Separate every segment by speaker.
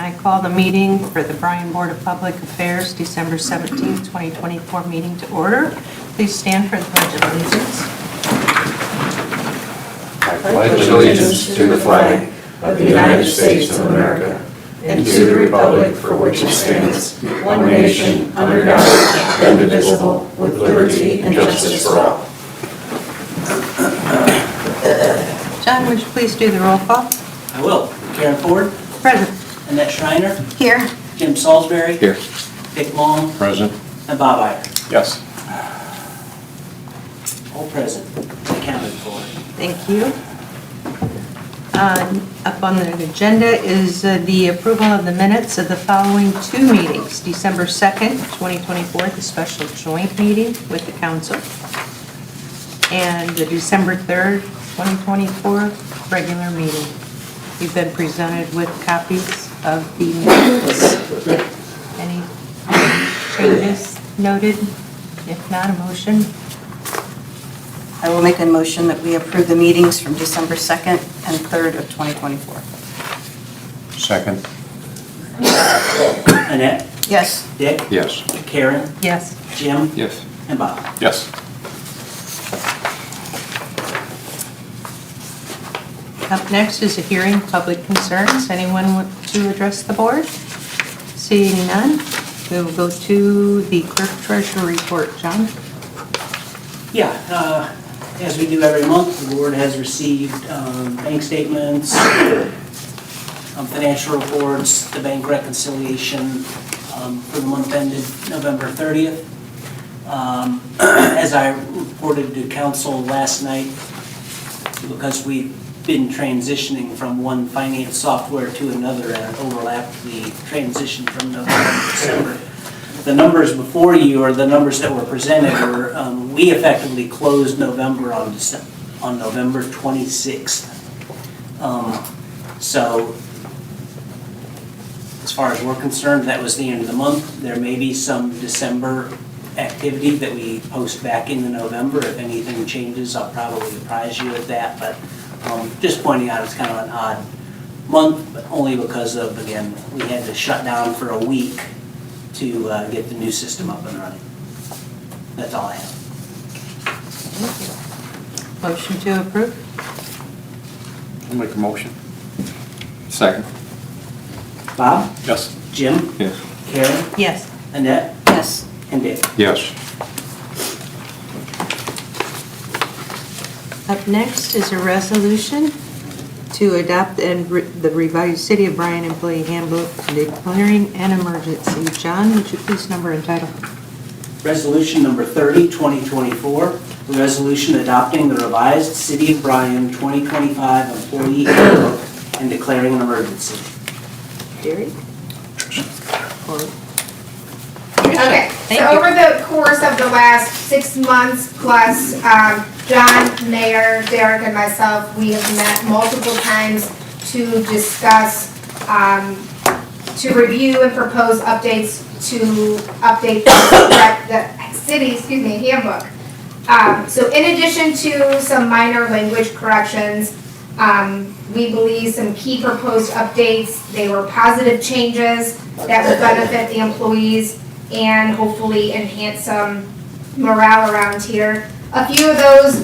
Speaker 1: I call the meeting for the Bryan Board of Public Affairs, December 17th, 2024 meeting to order. Please stand for the Pledge of Allegiance.
Speaker 2: I pledge allegiance to the flag of the United States of America and to the republic for which it stands, one nation, under God, indivisible, with liberty and justice for all.
Speaker 1: John, would you please do the roll call?
Speaker 3: I will. Karen Ford,
Speaker 1: Present.
Speaker 3: Annette Schreiner,
Speaker 1: Here.
Speaker 3: Jim Salsbury,
Speaker 2: Here.
Speaker 3: Dick Long,
Speaker 2: Present.
Speaker 3: and Bob Eyre.
Speaker 2: Yes.
Speaker 3: All present, accounted for.
Speaker 1: Thank you. Up on the agenda is the approval of the minutes of the following two meetings. December 2nd, 2024, the special joint meeting with the council, and the December 3rd, 2024, regular meeting. You've been presented with copies of the minutes. Any changes noted? If not, a motion.
Speaker 4: I will make a motion that we approve the meetings from December 2nd and 3rd of 2024.
Speaker 2: Second.
Speaker 3: Annette,
Speaker 4: Yes.
Speaker 3: Dick,
Speaker 2: Yes.
Speaker 3: Karen,
Speaker 1: Yes.
Speaker 3: Jim,
Speaker 2: Yes.
Speaker 3: and Bob.
Speaker 2: Yes.
Speaker 1: Up next is a hearing, public concerns. Anyone want to address the board? Seeing none, we will go to the Clerk-Treasurer Report. John?
Speaker 3: Yeah, as we do every month, the board has received bank statements, financial reports, the bank reconciliation for the month ended November 30th. As I reported to council last night, because we've been transitioning from one finance software to another and overlapped the transition from November to December. The numbers before you, or the numbers that were presented, were we effectively closed November on November 26th. So as far as we're concerned, that was the end of the month. There may be some December activity that we post back into November. If anything changes, I'll probably apprise you of that, but just pointing out it's kind of an odd month, but only because of, again, we had to shut down for a week to get the new system up and running. That's all I have.
Speaker 1: Motion to approve?
Speaker 2: I'll make a motion. Second.
Speaker 3: Bob?
Speaker 2: Yes.
Speaker 3: Jim?
Speaker 2: Yes.
Speaker 3: Karen?
Speaker 1: Yes.
Speaker 3: Annette?
Speaker 4: Yes.
Speaker 3: And Dick?
Speaker 2: Yes.
Speaker 1: Up next is a resolution to adopt the revised City of Bryan Employee Handbook declaring an emergency. John, would you please number and title?
Speaker 3: Resolution number 30, 2024, a resolution adopting the revised City of Bryan 2025 Employee Handbook and declaring an emergency.
Speaker 1: Jerry?
Speaker 5: Okay,
Speaker 1: Thank
Speaker 5: so
Speaker 1: you.
Speaker 5: over the course of the last 6 months plus, John, Mayor, Derek, and myself, we have met multiple times to discuss, to review and propose updates to update the city, handbook. So in addition to some minor language corrections, we believe some key proposed updates, they were positive changes that would benefit the employees and hopefully enhance some morale around here. A few of those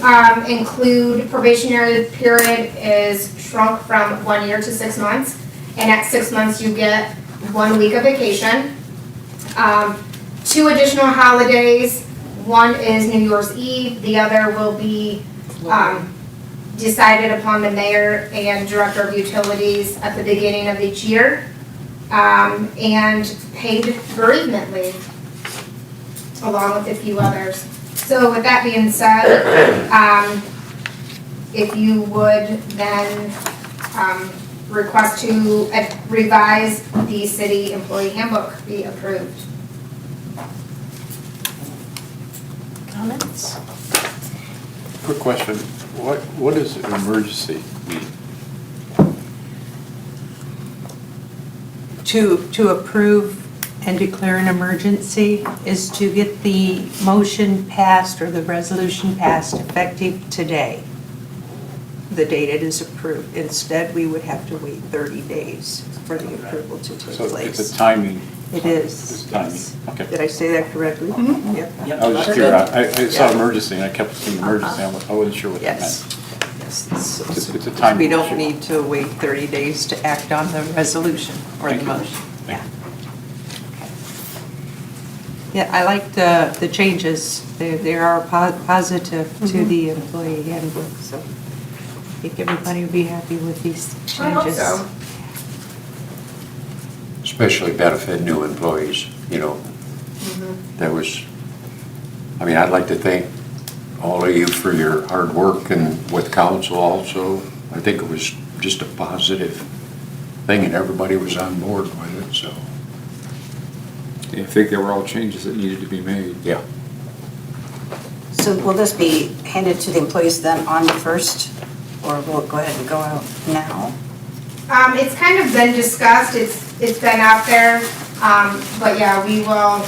Speaker 5: include probationary period is shrunk from 1 year to 6 months, and at 6 months you get 1 week of vacation. 2 additional holidays, one is New Year's Eve, the other will be decided upon the mayor and director of utilities at the beginning of each year. And paid bereavement leave, along with a few others. So with that being said, if you would then request to revise the city employee handbook be approved.
Speaker 1: Comments?
Speaker 2: Quick question. What does emergency mean?
Speaker 1: To approve and declare an emergency is to get the motion passed or the resolution passed effective today. the date it is approved. Instead, we would have to wait 30 days for the approval to take
Speaker 6: So
Speaker 1: place.
Speaker 6: it's a timing.
Speaker 1: It is.
Speaker 6: It's timing,
Speaker 1: Yes.
Speaker 6: okay.
Speaker 1: Did I say that correctly? Yep.
Speaker 3: Yep.
Speaker 6: I was just
Speaker 1: Sure
Speaker 6: curious,
Speaker 1: did.
Speaker 6: I saw
Speaker 1: Yeah.
Speaker 6: emergency, and I kept seeing emergency, I wasn't sure what that
Speaker 1: Yes.
Speaker 6: meant.
Speaker 1: Yes.
Speaker 6: It's a timing
Speaker 1: We don't
Speaker 6: issue.
Speaker 1: need to wait 30 days to act on the resolution or the
Speaker 6: Thank you.
Speaker 1: motion.
Speaker 6: Thank
Speaker 1: Yeah. Yeah, I like the changes. They are positive to the employee handbook, so I think everybody will be happy with these changes.
Speaker 5: I hope so.
Speaker 2: Especially benefit new employees, you know. That was, I mean, I'd like to thank all of you for your hard work and with council also. I think it was just a positive thing and everybody was on board with it, so.
Speaker 7: I think they were all changes that needed to be made.
Speaker 2: Yeah.
Speaker 4: So will this be handed to the employees then on the 1st, or will it go ahead and go out now?
Speaker 5: It's kind of been discussed, it's been out there, but yeah, we will,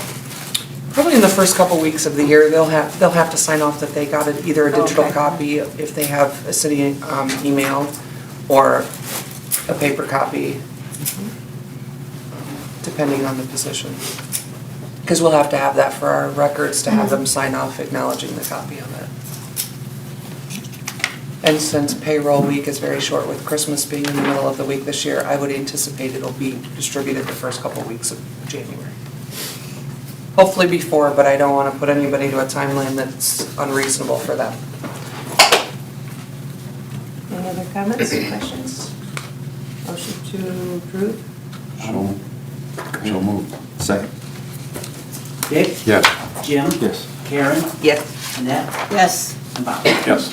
Speaker 8: Probably in the first couple weeks of the year, they'll have to sign off that they got either a digital
Speaker 1: Okay.
Speaker 8: copy if they have a city email or a paper copy, depending on the position. Because we'll have to have that for our records to have them sign off acknowledging the copy of it. And since payroll week is very short with Christmas being in the middle of the week this year, I would anticipate it'll be distributed the first couple weeks of January. Hopefully before, but I don't want to put anybody to a timeline that's unreasonable for them.
Speaker 1: Any other comments or questions? Motion to approve?
Speaker 2: So moved.
Speaker 7: Second.
Speaker 3: Dick?
Speaker 2: Yes.
Speaker 3: Jim?
Speaker 7: Yes.
Speaker 3: Karen?
Speaker 1: Yes.
Speaker 3: Annette?
Speaker 4: Yes.
Speaker 3: And Bob?
Speaker 6: Yes.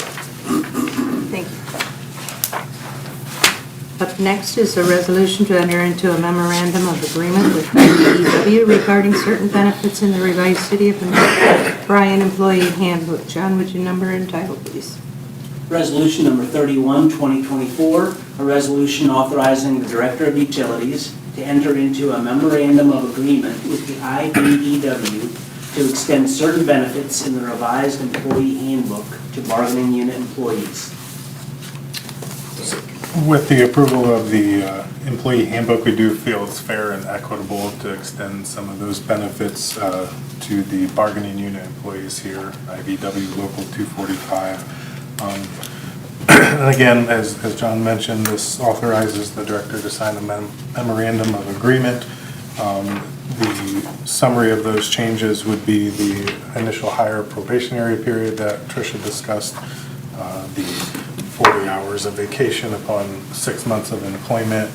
Speaker 1: Thank you. Up next is a resolution to enter into a memorandum of agreement with IBEW regarding certain benefits in the revised City of Bryan Employee Handbook. John, would you number and title, please?
Speaker 3: Resolution number 31, 2024, a resolution authorizing the Director of Utilities to enter into a memorandum of agreement with the IBEW to extend certain benefits in the revised employee handbook to bargaining unit employees.
Speaker 9: With the approval of the employee handbook, we do feel it's fair and equitable to extend some of those benefits to the bargaining unit employees here, IBEW Local 245. And again, as John mentioned, this authorizes the director to sign a memorandum of agreement. The summary of those changes would be the initial hire probationary period that Tricia discussed, the 40 hours of vacation upon 6 months of employment,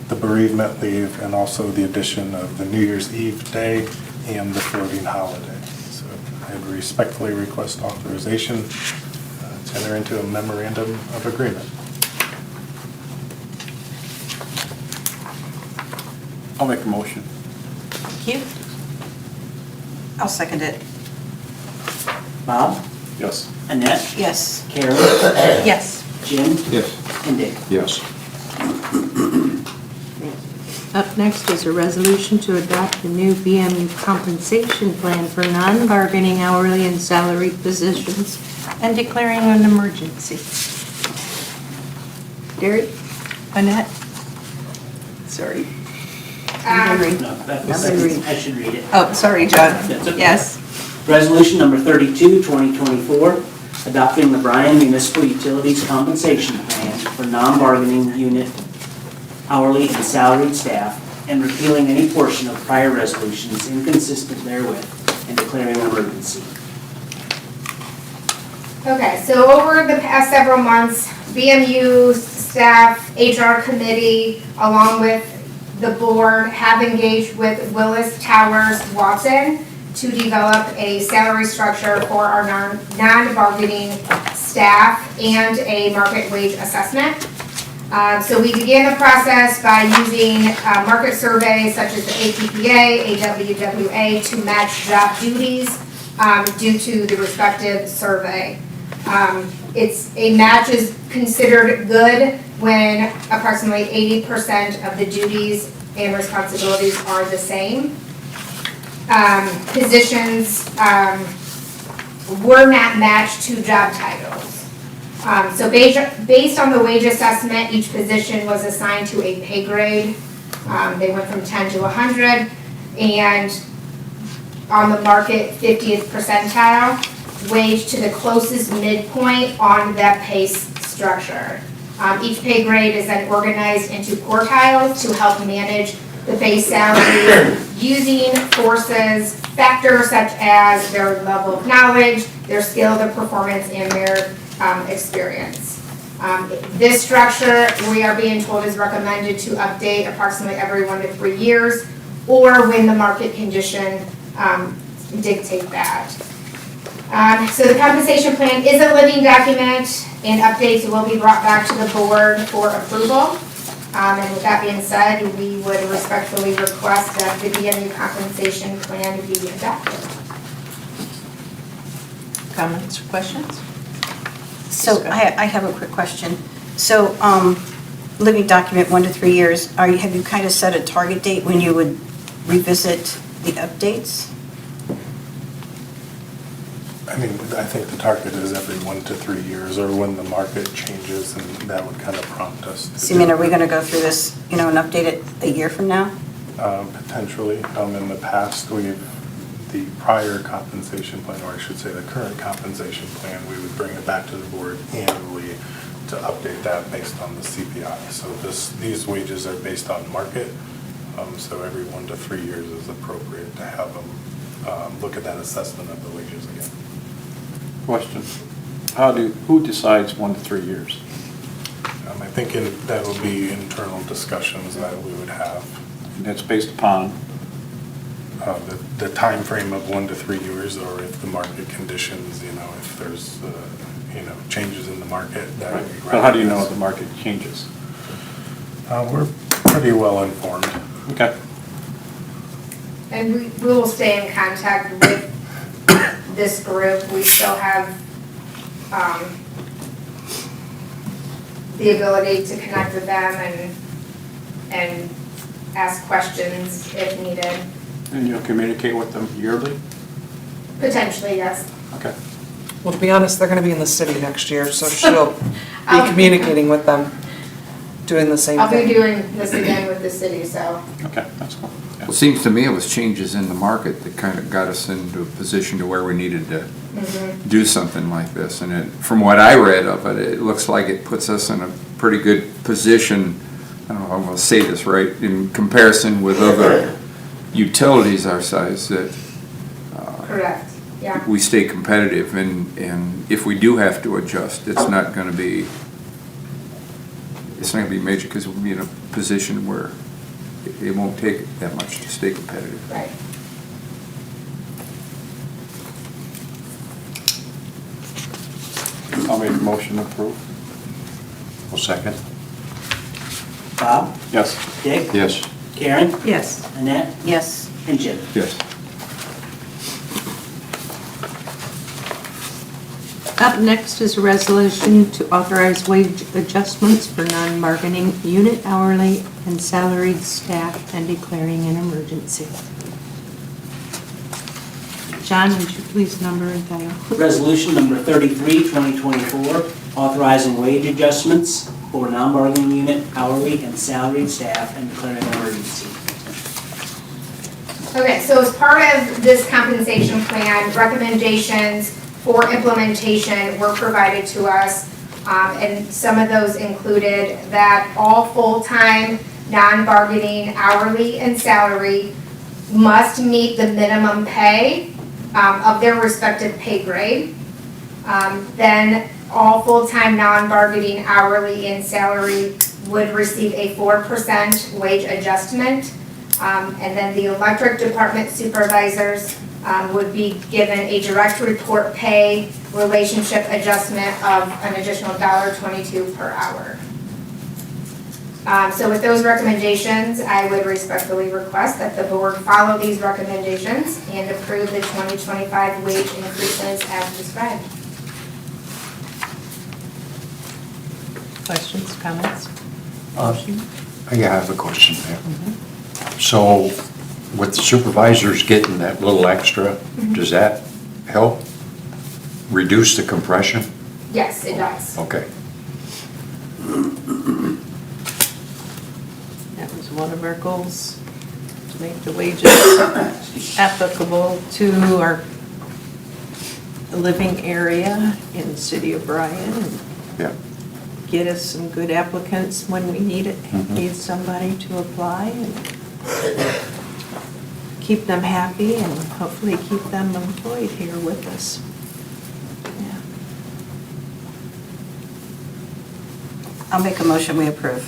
Speaker 9: the bereavement leave, and also the addition of the New Year's Eve day and the floating holiday. So I would respectfully request authorization to enter into a memorandum of agreement.
Speaker 6: I'll make a motion.
Speaker 1: Thank you.
Speaker 4: I'll second it.
Speaker 3: Bob?
Speaker 6: Yes.
Speaker 3: Annette?
Speaker 4: Yes.
Speaker 3: Karen?
Speaker 1: Yes.
Speaker 3: Jim?
Speaker 7: Yes.
Speaker 3: And Dick?
Speaker 2: Yes.
Speaker 1: Up next is a resolution to adopt the new BMU Compensation Plan for non-bargaining hourly and salaried positions and declaring an emergency. Derek? Annette? Sorry. Henry.
Speaker 3: No, that
Speaker 1: Number
Speaker 3: was,
Speaker 1: three.
Speaker 3: I should read it.
Speaker 1: Oh, sorry, John.
Speaker 3: That's okay.
Speaker 1: Yes.
Speaker 3: Resolution number 32, 2024, adopting the Bryan Municipal Utilities Compensation Plan for non-bargaining unit hourly and salaried staff, and repealing any portion of prior resolutions inconsistent therewith, and declaring an emergency.
Speaker 5: okay, so over the past several months, BMU staff, HR committee, along with the board, have engaged with Willis Towers Watson to develop a salary structure for our non-bargaining staff and a market wage assessment. So we began the process by using market surveys such as the APPA, AWWA to match job duties due to the respective survey. A match is considered good when approximately 80% of the duties and responsibilities are the same. Positions were not matched to job titles. So based on the wage assessment, each position was assigned to a pay grade. They went from 10 to 100, and on the market 50th percentile wage to the closest midpoint on that pay structure. Each pay grade is then organized into quartiles to help manage the base salary using factors such as their level of knowledge, their skill, their performance, and their experience. This structure, we are being told, is recommended to update approximately every 1 to 3 years, or when the market condition dictate that. So the compensation plan is a living document, and updates will be brought back to the board for approval. And with that being said, we would respectfully request that the BMU compensation plan be adopted.
Speaker 1: Comments or questions?
Speaker 4: So I have a quick question. So, living document 1 to 3 years, have you kind of set a target date when you would revisit the updates?
Speaker 9: I mean, I think the target is every 1 to 3 years, or when the market changes, and that would kind of prompt us to
Speaker 4: So, are we going to go through this, and update it a year from now?
Speaker 9: Potentially. In the past, the prior compensation plan, or I should say the current compensation plan, we would bring it back to the board annually to update that based on the CPI. So these wages are based on market, so every 1 to 3 years is appropriate to have them look at that assessment of the wages again.
Speaker 6: Question. Who decides 1 to 3 years?
Speaker 9: I think that will be internal discussions that we would have.
Speaker 6: And that's based upon,
Speaker 9: The time frame of 1 to 3 years, or if the market conditions, if there's, changes in the market. That would be
Speaker 6: but how do you know the market changes?
Speaker 9: We're pretty well informed.
Speaker 6: Okay.
Speaker 5: And we will stay in contact with this group. We still have the ability to connect with them and ask questions if needed.
Speaker 6: And you'll communicate with them yearly?
Speaker 5: Potentially, yes.
Speaker 6: Okay.
Speaker 8: Well, to be honest, they're gonna be in the city next year, so she'll be
Speaker 5: I'll-
Speaker 8: communicating with them, doing the same
Speaker 5: I'll be
Speaker 8: thing.
Speaker 5: doing this again with the city, so.
Speaker 6: Okay, that's cool. Yeah.
Speaker 7: Well, it seems to me it was changes in the market that kind of got us into a position to where we needed to do something like this. And from what I read of it, it looks like it puts us in a pretty good position, I don't know if I'm going to say this right, in comparison with other utilities our size, that
Speaker 5: Correct, yeah.
Speaker 7: we stay competitive. And if we do have to adjust, it's not going to be major, because we'll be in a position where it won't take that much to stay competitive.
Speaker 5: Right.
Speaker 6: I'll make a motion to approve.
Speaker 2: Well, second.
Speaker 3: Bob?
Speaker 6: Yes.
Speaker 3: Dick?
Speaker 2: Yes.
Speaker 3: Karen?
Speaker 1: Yes.
Speaker 3: Annette?
Speaker 4: Yes.
Speaker 3: And Jim?
Speaker 7: Yes.
Speaker 1: Up next is a resolution to authorize wage adjustments for non-bargaining unit hourly and salaried staff and declaring an emergency. John, would you please number and title?
Speaker 3: Resolution number 33, 2024, authorizing wage adjustments for non-bargaining unit hourly and salaried staff and declaring an emergency.
Speaker 5: Okay, so as part of this compensation plan, recommendations for implementation were provided to us, and some of those included that all full-time, non-bargaining hourly and salary must meet the minimum pay of their respective pay grade. Then all full-time, non-bargaining hourly and salary would receive a 4% wage adjustment. And then the electric department supervisors would be given a direct report pay relationship adjustment of an additional $1.22 per hour. So with those recommendations, I would respectfully request that the board follow these recommendations and approve the 2025 wage increases as described.
Speaker 1: Questions, comments?
Speaker 2: Yeah, I have a question there. So with the supervisors getting that little extra, does that help reduce the compression?
Speaker 5: Yes, it does.
Speaker 7: Okay.
Speaker 1: That was one of our goals, to make the wages applicable to our living area in the city of Bryan, and
Speaker 7: Yeah.
Speaker 1: get us some good applicants when we need somebody to apply, and keep them happy, and hopefully keep them employed here with us. Yeah.
Speaker 4: I'll make a motion, we approve.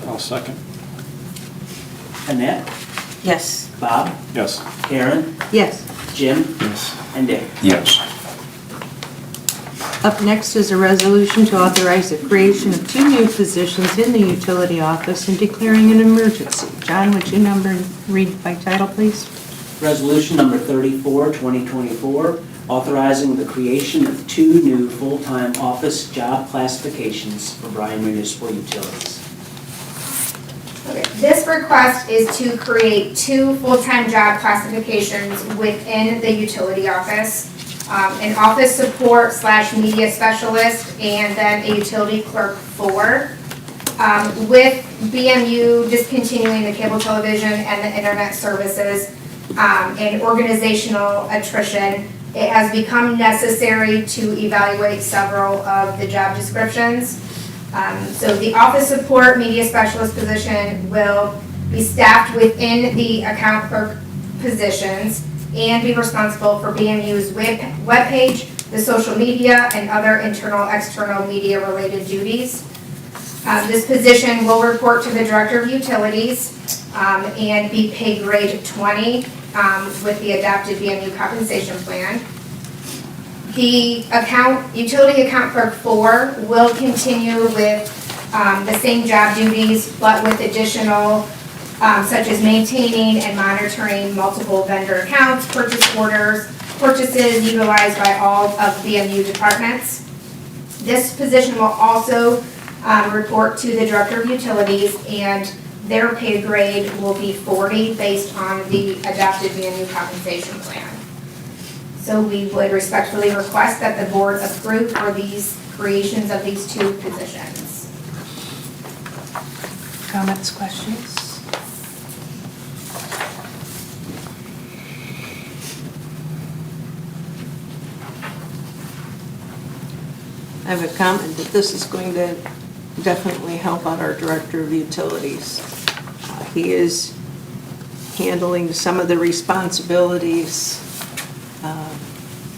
Speaker 6: I'll second.
Speaker 3: Annette,
Speaker 4: Yes.
Speaker 3: Bob,
Speaker 6: Yes.
Speaker 3: Karen,
Speaker 1: Yes.
Speaker 3: Jim,
Speaker 6: Yes.
Speaker 3: and Dave.
Speaker 7: Yes.
Speaker 1: Up next is a resolution to authorize the creation of 2 new positions in the utility office and declaring an emergency. John, would you read by title, please?
Speaker 3: Resolution number 34, 2024, authorizing the creation of 2 new full-time office job classifications for Bryan Municipal Utilities.
Speaker 5: Okay, this request is to create 2 full-time job classifications within the utility office. An office support / media specialist, and then a utility clerk 4. With BMU discontinuing the cable television and the internet services, and organizational attrition, it has become necessary to evaluate several of the job descriptions. So the office support media specialist position will be staffed within the account clerk positions and be responsible for BMU's webpage, the social media, and other internal, external media-related duties. This position will report to the Director of Utilities and be pay grade 20 with the adopted BMU Compensation Plan. The utility account clerk 4 will continue with the same job duties, but with additional such as maintaining and monitoring multiple vendor accounts, purchases utilized by all of BMU departments. This position will also report to the Director of Utilities, and their pay grade will be 40 based on the adopted BMU Compensation Plan. So we would respectfully request that the board approve for these creations of these 2 positions.
Speaker 1: Comments, questions? I have a comment that this is going to definitely help out our Director of Utilities. He is handling some of the responsibilities.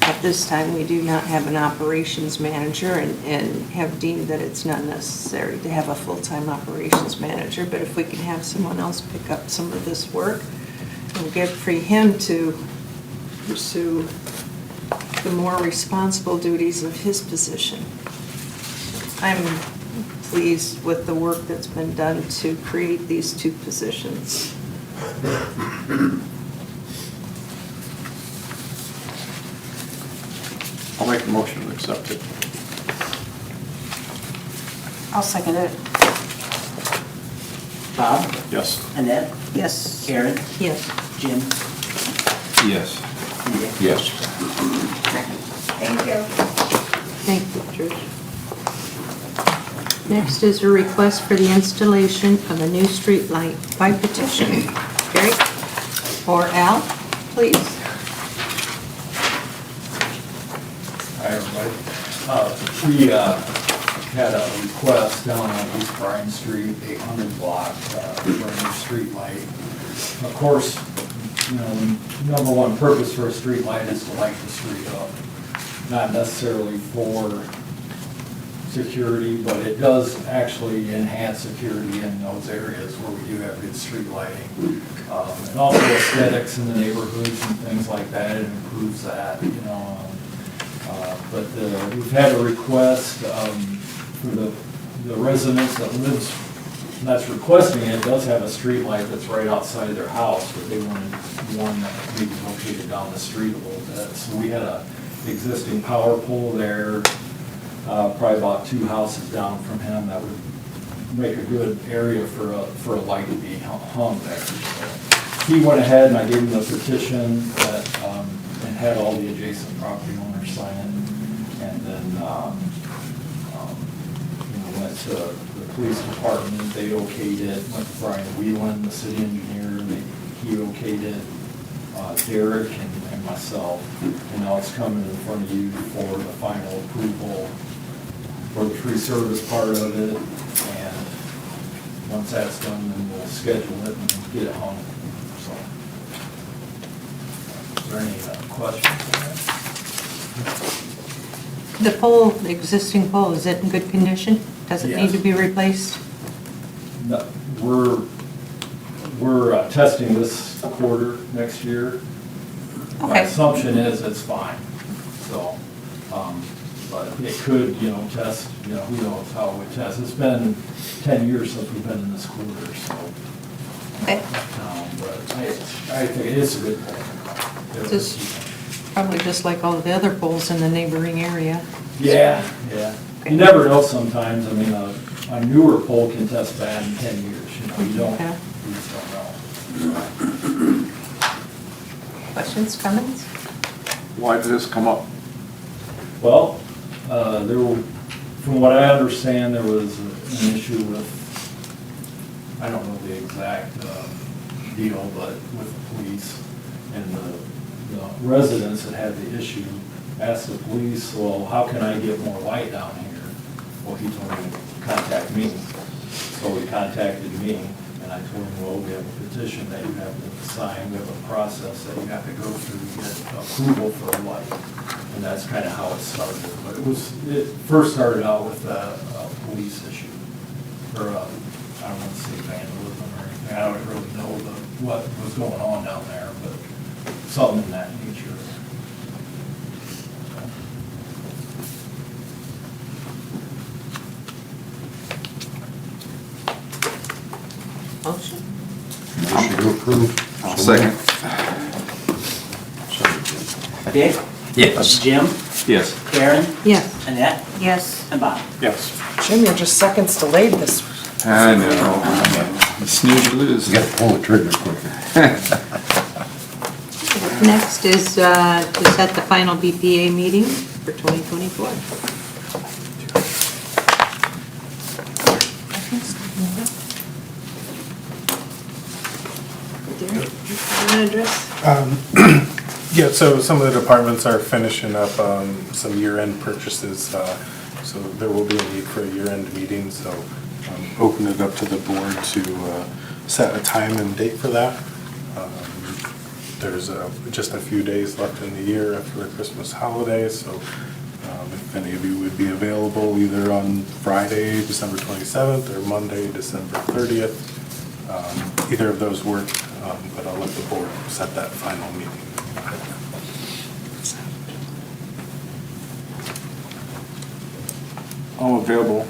Speaker 1: At this time, we do not have an operations manager, and have deemed that it's not necessary to have a full-time operations manager, but if we can have someone else pick up some of this work, it'll free him to pursue the more responsible duties of his position. I'm pleased with the work that's been done to create these 2 positions.
Speaker 6: I'll make a motion to accept it.
Speaker 4: I'll second it.
Speaker 3: Bob,
Speaker 6: Yes.
Speaker 3: Annette,
Speaker 4: Yes.
Speaker 3: Karen,
Speaker 1: Yes.
Speaker 3: Jim,
Speaker 7: Yes.
Speaker 3: and Dave.
Speaker 7: Yes.
Speaker 5: Thank you.
Speaker 1: Thank you, Trish. Next is a request for the installation of a new street light by petition. Gary? Or Al, please.
Speaker 10: Hi, everybody. We had a request down on East Bryan Street, 800 block, for a new street light. Of course, number one purpose for a street light is to light the street up. Not necessarily for security, but it does actually enhance security in those areas where we do have good street lighting. And also aesthetics in the neighborhoods and things like that, it improves that, But we've had a request for the residents that's requesting it does have a street light that's right outside their house, but they wanted one that maybe located down the street a little bit. So we had a existing power pole there, probably about 2 houses down from him, that would make a good area for a light to be hung there. So he went ahead and I gave him the petition that, and had all the adjacent property owners sign it. and then, went to the police department, they okayed it, went to Brian Whelan, the city engineer, he okayed it, Derek and myself, and now it's coming in front of you for the final approval for the free service part of it, and once that's done, then we'll schedule it and get it hung, so. Is there any questions on that?
Speaker 1: The pole, the existing pole, is it in good condition? Does it need to be replaced?
Speaker 10: No, we're testing this quarter next year. My
Speaker 1: Okay.
Speaker 10: assumption is it's fine, so, but it could, test, who knows how it would test. It's been 10 years since we've been in this quarter, so.
Speaker 1: Okay.
Speaker 10: But I think it is a good point.
Speaker 1: Just probably just like all the other poles in the neighboring area.
Speaker 10: Yeah. You never know sometimes. I mean, a newer pole can test bad in 10 years, you don't,
Speaker 1: Okay.
Speaker 10: you just don't know.
Speaker 1: Questions, comments?
Speaker 6: Why did this come up?
Speaker 10: Well, from what I understand, there was an issue with, I don't know the exact deal, but with the police, and the residents that had the issue asked the police, well, how can I get more light down here? Well, he told me to contact me. So he contacted me, and I told him, well, we have a petition that you have to sign, we have a process that you have to go through to get approval for a light. And that's kind of how it started. But it first started out with a police issue, or I don't want to say vandalism or anything. I don't really know what was going on down there, but something in that nature.
Speaker 1: Motion?
Speaker 2: Motion to approve.
Speaker 7: I'll second.
Speaker 3: Dick?
Speaker 2: Yes.
Speaker 3: Jim?
Speaker 6: Yes.
Speaker 3: Karen?
Speaker 1: Yes.
Speaker 3: Annette?
Speaker 4: Yes.
Speaker 3: And Bob?
Speaker 6: Yes.
Speaker 8: Jim, you're just seconds delayed this.
Speaker 7: I know. You snooze, you lose.
Speaker 2: You got to pull the trigger quicker.
Speaker 1: Next is to set the final BPA meeting for 2024. Derek, you want to address?
Speaker 9: Yeah, so some of the departments are finishing up some year-end purchases, so there will be a need for a year-end meeting, so open it up to the board to set a time and date for that. There's just a few days left in the year after the Christmas holidays, so if any of you would be available either on Friday, December 27th, or Monday, December 30th, either of those work, but I'll let the board set that final meeting.
Speaker 6: I'm available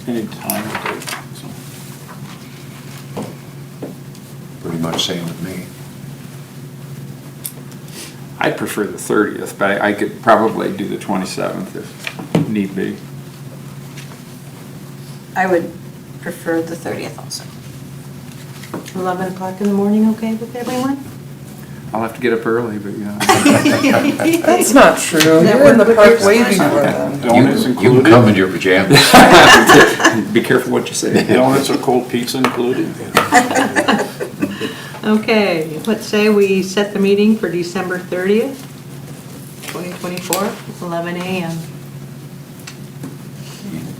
Speaker 6: anytime of day, so.
Speaker 2: Pretty much same with me.
Speaker 7: I'd prefer the 30th, but I could probably do the 27th if need be.
Speaker 4: I would prefer the 30th also.
Speaker 1: 11 o'clock in the morning, okay with everyone?
Speaker 7: I'll have to get up early, but
Speaker 8: That's not true. You're in the park way before then.
Speaker 6: Donuts
Speaker 2: You can
Speaker 6: included?
Speaker 2: come in your pajamas.
Speaker 7: be careful what you say.
Speaker 6: Donuts or cold pizza included?
Speaker 1: Okay, let's say we set the meeting for December 30th, 2024, 11 a.m.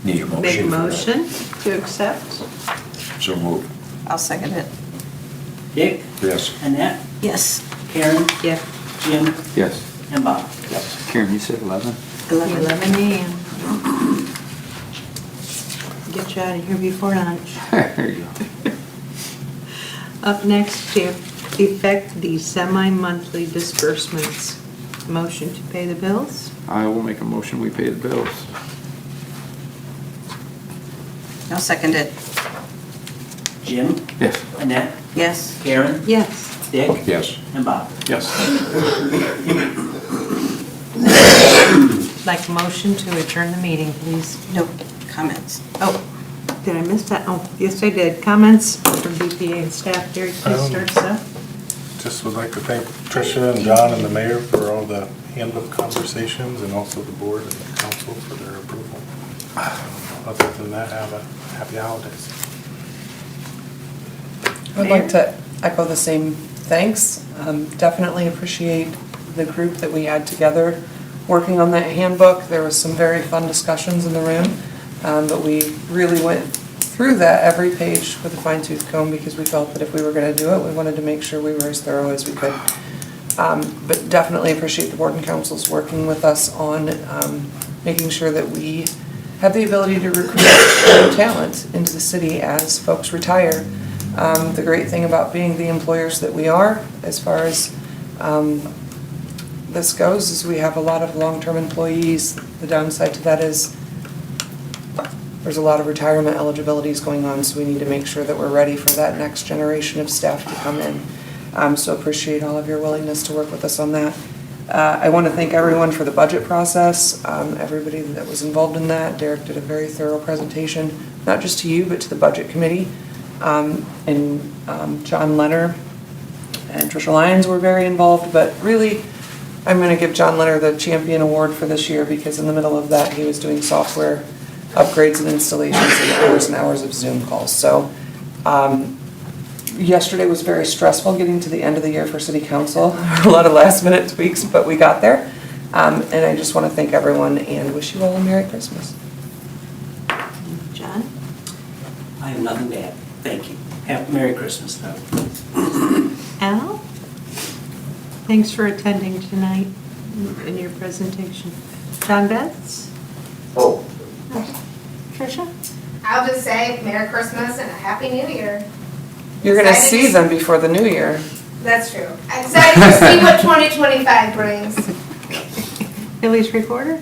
Speaker 2: Need a motion.
Speaker 1: Make a
Speaker 2: for that.
Speaker 1: motion to accept.
Speaker 2: So moved.
Speaker 4: I'll second it.
Speaker 3: Dick?
Speaker 2: Yes.
Speaker 3: Annette?
Speaker 4: Yes.
Speaker 3: Karen?
Speaker 1: Yeah,
Speaker 3: Jim?
Speaker 7: Yes.
Speaker 3: And Bob?
Speaker 7: Yes. Karen, you said 11?
Speaker 1: 11 a.m. Get you out of here before lunch.
Speaker 7: There you go.
Speaker 1: Up next, to effect the semi-monthly disbursements. Motion to pay the bills.
Speaker 7: I will make a motion, we pay the bills.
Speaker 4: I'll second it.
Speaker 3: Jim?
Speaker 7: Yes.
Speaker 3: Annette?
Speaker 4: Yes.
Speaker 3: Karen?
Speaker 1: Yes.
Speaker 3: Dick?
Speaker 2: Yes.
Speaker 3: And Bob?
Speaker 6: Yes.
Speaker 1: Like a motion to adjourn the meeting, please.
Speaker 4: No comments.
Speaker 1: Oh, did I miss that? Oh, yes, I did. Comments from BPA and staff. Derek, please start us off.
Speaker 9: just would like to thank Tricia and John and the mayor for all the handbook conversations and also the board and the council for their approval. Other than that, have a happy holidays.
Speaker 8: I would like to echo the same thanks. Definitely appreciate the group that we had together working on that handbook. There was some very fun discussions in the room, but we really went through that every page with a fine-tooth comb because we felt that if we were going to do it, we wanted to make sure we were as thorough as we could. But definitely appreciate the board and councils working with us on making sure that we have the ability to recruit new talent into the city as folks retire. The great thing about being the employers that we are, as far as this goes, is we have a lot of long-term employees. The downside to that is there's a lot of retirement eligibilities going on, so we need to make sure that we're ready for that next generation of staff to come in. So appreciate all of your willingness to work with us on that. I want to thank everyone for the budget process, everybody that was involved in that. Derek did a very thorough presentation, not just to you, but to the budget committee. And John Leonard and Tricia Lyons were very involved, but really, I'm going to give John Leonard the Champion Award for this year because in the middle of that, he was doing software upgrades and installations and hours of Zoom calls. So yesterday was very stressful getting to the end of the year for City Council. A lot of last minute tweaks, but we got there. And I just want to thank everyone and wish you all a Merry Christmas.
Speaker 1: John?
Speaker 3: I have nothing to add. Thank you. Have Merry Christmas, though.
Speaker 1: Al? Thanks for attending tonight in your presentation. John Betts?
Speaker 2: Oh,
Speaker 1: Tricia?
Speaker 5: I'll just say Merry Christmas and a Happy New Year.
Speaker 8: You're going to
Speaker 5: Excited
Speaker 8: see
Speaker 5: to-
Speaker 8: them before the new year.
Speaker 5: That's true. Excited to see what 2025 brings.
Speaker 1: Billy's reporter?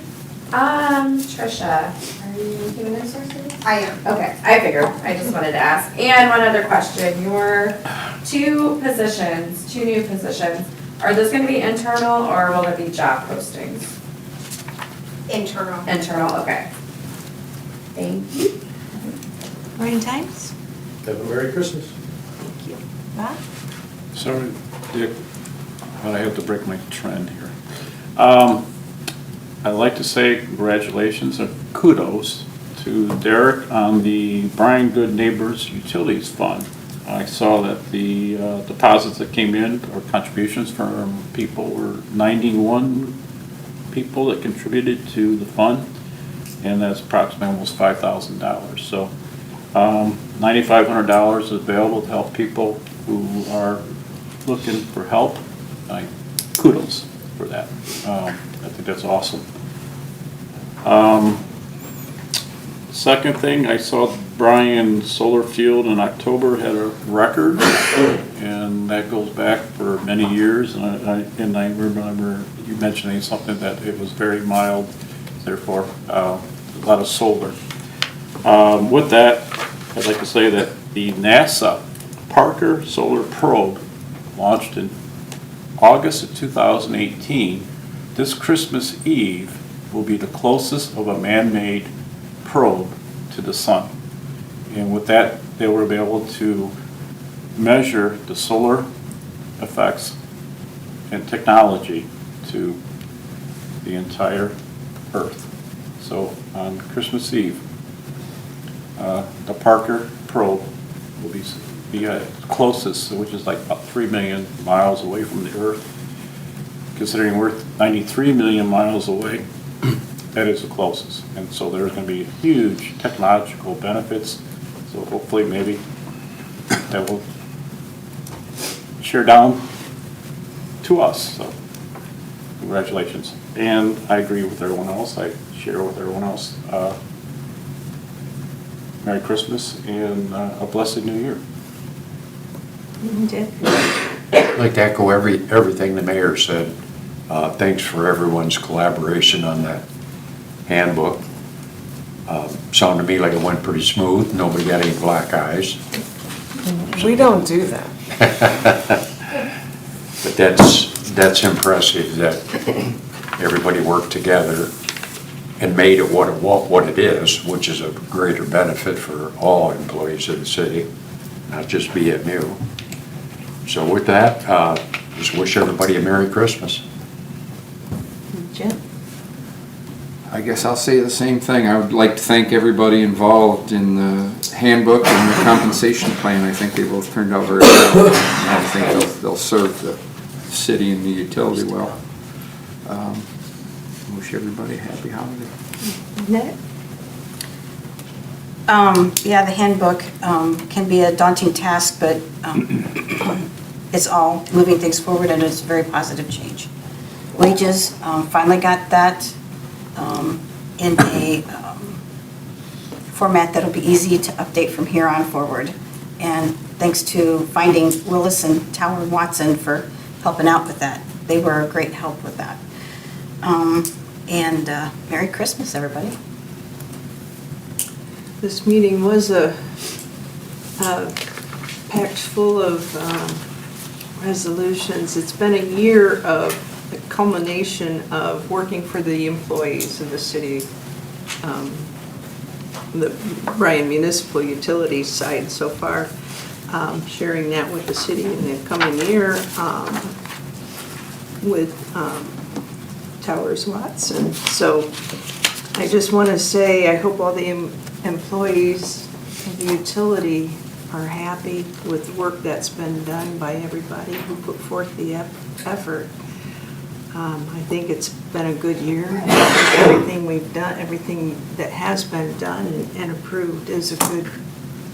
Speaker 2: Tricia, are you human resources?
Speaker 5: I am.
Speaker 2: Okay, I figured, I just wanted to ask. And one other question, your two new positions, are those gonna be internal or will there be job postings?
Speaker 5: Internal.
Speaker 2: Internal, okay. Thank you.
Speaker 1: Bryan Times?
Speaker 10: Have a Merry Christmas.
Speaker 1: Thank you. Bob?
Speaker 6: Sorry, Dick, but I have to break my trend here. I'd like to say congratulations and kudos to Derek on the Bryan Good Neighbors Utilities Fund. I saw that the deposits that came in, or contributions from people, were 91 people that contributed to the fund, and that's approximately almost $5,000. So $9,500 is available to help people who are looking for help. Kudos for that. I think that's awesome. Second thing, I saw Bryan Solar Field in October had a record, and that goes back for many years. And I remember you mentioning something that it was very mild, therefore a lot of solar. With that, I'd like to say that the NASA Parker Solar Probe launched in August of 2018. This Christmas Eve will be the closest of a man-made probe to the sun. And with that, they will be able to measure the solar effects and technology to the entire Earth. So on Christmas Eve, the Parker probe will be closest, which is like about 3 million miles away from the Earth. Considering we're 93 million miles away, that is the closest. And so there's going to be huge technological benefits. So hopefully maybe that will share down to us. So congratulations. And I agree with everyone else. I share with everyone else. Merry Christmas and a blessed New Year.
Speaker 1: Dick?
Speaker 11: I'd like to echo everything the mayor said. Thanks for everyone's collaboration on that handbook. Sounded to me like it went pretty smooth. Nobody got any black eyes.
Speaker 8: We don't do that.
Speaker 11: But that's impressive that everybody worked together and made it what it is, which is a greater benefit for all employees of the city, not just BMU. So with that, just wish everybody a Merry Christmas.
Speaker 1: Jim?
Speaker 7: I guess I'll say the same thing. I would like to thank everybody involved in the handbook and the compensation plan. I think they both turned out very well. I think they'll serve the city and the utility well. Wish everybody a happy holiday.
Speaker 1: Annette?
Speaker 4: Yeah, the handbook can be a daunting task, but it's all moving things forward and it's a very positive change. Wages, finally got that in a format that'll be easy to update from here on forward. And thanks to finding Willis and Tower and Watson for helping out with that. They were a great help with that. And Merry Christmas, everybody.
Speaker 12: This meeting was packed full of resolutions. It's been a year of the culmination of working for the employees of the city, the Bryan Municipal Utilities side so far, sharing that with the city in the coming year with Towers Watson. So I just want to say I hope all the employees of the utility are happy with the work that's been done by everybody who put forth the effort. I think it's been a good year. Everything we've done, everything that has been done and approved is a good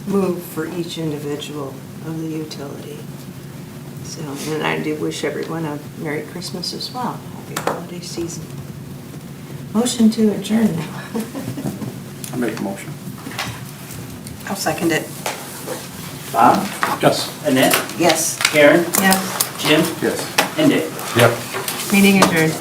Speaker 12: move for each individual of the utility. So, and I do wish everyone a Merry Christmas as well. Happy holiday season. Motion to adjourn now.
Speaker 6: I make a motion.
Speaker 4: I'll second it.
Speaker 3: Bob?
Speaker 6: Yes.
Speaker 3: Annette?
Speaker 4: Yes.
Speaker 3: Karen?
Speaker 1: Yes,
Speaker 3: Jim?
Speaker 7: Yes.
Speaker 3: And Dave?
Speaker 11: Yep.
Speaker 1: meeting adjourned.